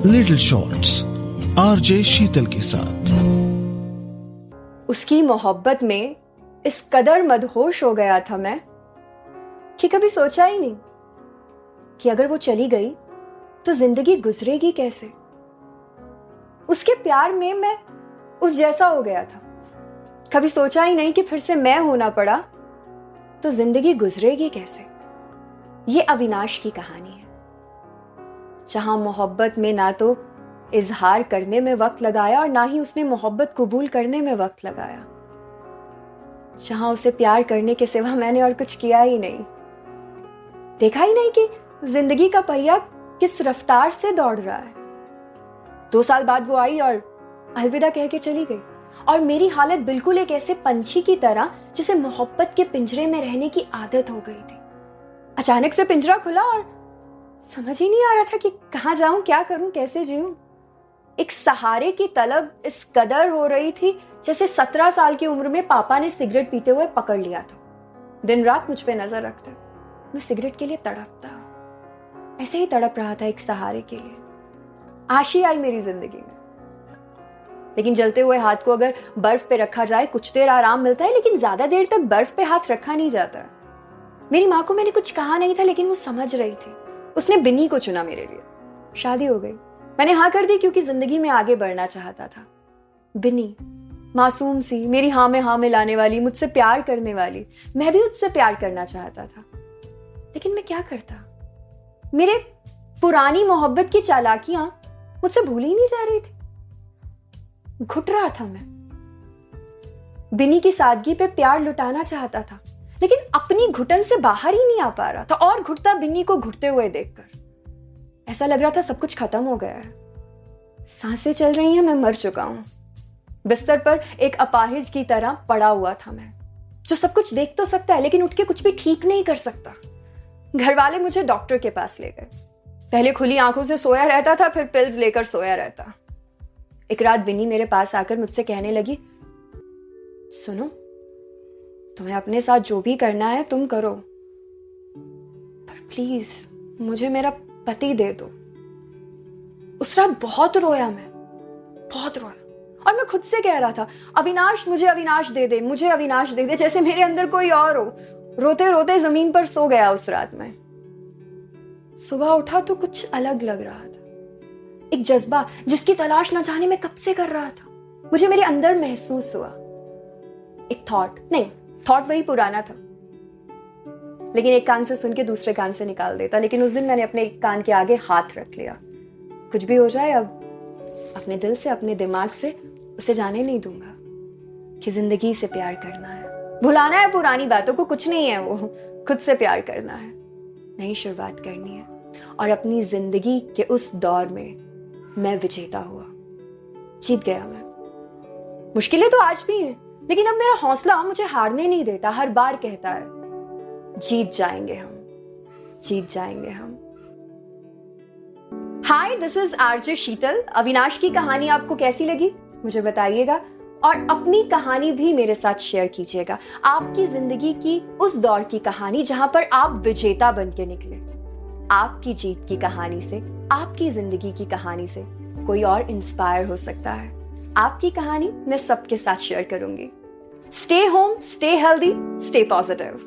Little shorts RJ शीतल के साथ। उसकी मोहब्बत में इस कदर मदहोश हो गया था मैं कि कभी सोचा ही नहीं कि अगर वो चली गई तो जिंदगी गुजरेगी कैसे। उसके प्यार में मैं उस जैसा हो गया था। कभी सोचा ही नहीं कि फिर से मैं होना पड़ा तो जिंदगी गुजरेगी कैसे। ये अविनाश की कहानी है, जहां मोहब्बत में ना तो इजहार करने में वक्त लगाया और ना ही उसने मोहब्बत कबूल करने में वक्त लगाया। जहां उसे प्यार करने के सिवा मैंने और कुछ किया ही नहीं। देखा ही नहीं कि जिंदगी का पहिया किस रफ्तार से दौड़ रहा है। 2 साल बाद वो आई और अलविदा कह के चली गई और मेरी हालत बिल्कुल एक ऐसे पंछी की तरह जिसे मोहब्बत के पिंजरे में रहने की आदत हो गई थी। अचानक से पिंजरा खुला और समझ ही नहीं आ रहा था कि कहां जाऊं, क्या करूं, कैसे जीऊं। एक सहारे की तलब इस कदर हो रही थी जैसे 17 साल की उम्र में पापा ने सिगरेट पीते हुए पकड़ लिया था। दिन रात मुझ पे नजर रखता, मैं सिगरेट के लिए तड़पता। ऐसे ही तड़प रहा था एक सहारे के लिए। आशी आई मेरी जिंदगी में, लेकिन जलते हुए हाथ को अगर बर्फ पे रखा जाए कुछ देर आराम मिलता है, लेकिन ज्यादा देर तक बर्फ पे हाथ रखा नहीं जाता। मेरी माँ को मैंने कुछ कहा नहीं था, लेकिन वो समझ रही थी। उसने बिन्नी को चुना मेरे लिए। शादी हो गई, मैंने हाँ कर दी क्योंकि जिंदगी में आगे बढ़ना चाहता था। बिन्नी मासूम सी, मेरी हाँ में हाँ मिलाने वाली, मुझसे प्यार करने वाली। मैं भी उससे प्यार करना चाहता था, लेकिन मैं क्या करता। मेरे पुरानी मोहब्बत की चालाकियां मुझसे भूली नहीं जा रही थी। घुट रहा था मैं। बिन्नी की सादगी पे प्यार लुटाना चाहता था, लेकिन अपनी घुटन से बाहर ही नहीं आ पा रहा था। और घुटता बिन्नी को घुटते हुए देखकर ऐसा लग रहा था सब कुछ खत्म हो गया है। सांसें चल रही हैं, मैं मर चुका हूं। बिस्तर पर एक अपाहिज की तरह पड़ा हुआ था मैं, जो सब कुछ देख तो सकता है लेकिन उठ के कुछ भी ठीक नहीं कर सकता। घर वाले मुझे डॉक्टर के पास ले गए। पहले खुली आंखों से सोया रहता था, फिर पिल्स लेकर सोया रहता। एक रात बिन्नी मेरे पास आकर मुझसे कहने लगी, सुनो, तुम्हें अपने साथ जो भी करना है तुम करो, पर प्लीज मुझे मेरा पति दे दो। उस रात बहुत रोया मैं, बहुत रोया। और मैं खुद से कह रहा था, अविनाश मुझे अविनाश दे दे, मुझे अविनाश दे दे, जैसे मेरे अंदर कोई और हो। रोते रोते जमीन पर सो गया उस रात में। सुबह उठा तो कुछ अलग लग रहा था। एक जज्बा जिसकी तलाश न जाने में कब से कर रहा था, मुझे मेरे अंदर महसूस हुआ। एक थॉट वही पुराना था, लेकिन एक कान से सुन के दूसरे कान से निकाल देता। लेकिन उस दिन मैंने अपने एक कान के आगे हाथ रख लिया। कुछ भी हो जाए, अब अपने दिल से, अपने दिमाग से उसे जाने नहीं दूंगा कि जिंदगी से प्यार करना है, भुलाना है पुरानी बातों को। कुछ नहीं है वो, खुद से प्यार करना है, नई शुरुआत करनी है। और अपनी जिंदगी के उस दौर में मैं विजेता हुआ, जीत गया मैं। मुश्किलें तो आज भी हैं, लेकिन अब मेरा हौसला मुझे हारने नहीं देता। हर बार कहता है, जीत जाएंगे हम, जीत जाएंगे हम। हाय, दिस इज आरजे शीतल। अविनाश की कहानी आपको कैसी लगी मुझे बताइएगा, और अपनी कहानी भी मेरे साथ शेयर कीजिएगा। आपकी जिंदगी की उस दौर की कहानी जहां पर आप विजेता बन के निकले। आपकी जीत की कहानी से, आपकी जिंदगी की कहानी से कोई और इंस्पायर हो सकता है। आपकी कहानी मैं सबके साथ शेयर करूंगी। Stay home, stay healthy, stay positive.